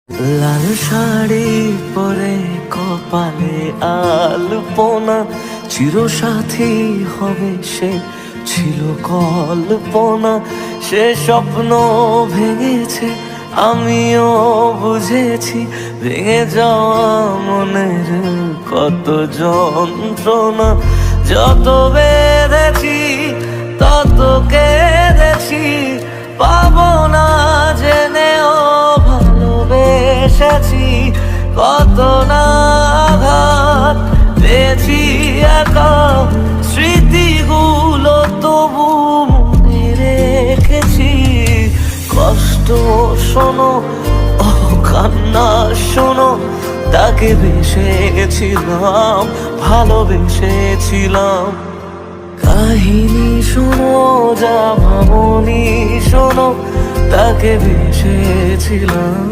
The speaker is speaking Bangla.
লাল শাড়ি পরে কপালে আলপনা, চিরসাথী হবে সে ছিল কল্পনা। সে স্বপ্ন ভেঙেছে, আমিও বুঝেছি, ভেঙে যাওয়া মনের কত যন্ত্রণা। যত বেঁধেছি তত কেঁদেছি, পাবো না জেনেও ভালোবেসেছি। কত না আঘাত পেয়েছি একা, স্মৃতিগুলো তবু মনে রেখেছি। কষ্ট শোনো, ও কান্না শোনো, তাকে বেসেছিলাম, ভালোবেসেছিলাম। কাহিনী শোনো, যা ভাবনি শোনো, তাকে বেসেছিলাম।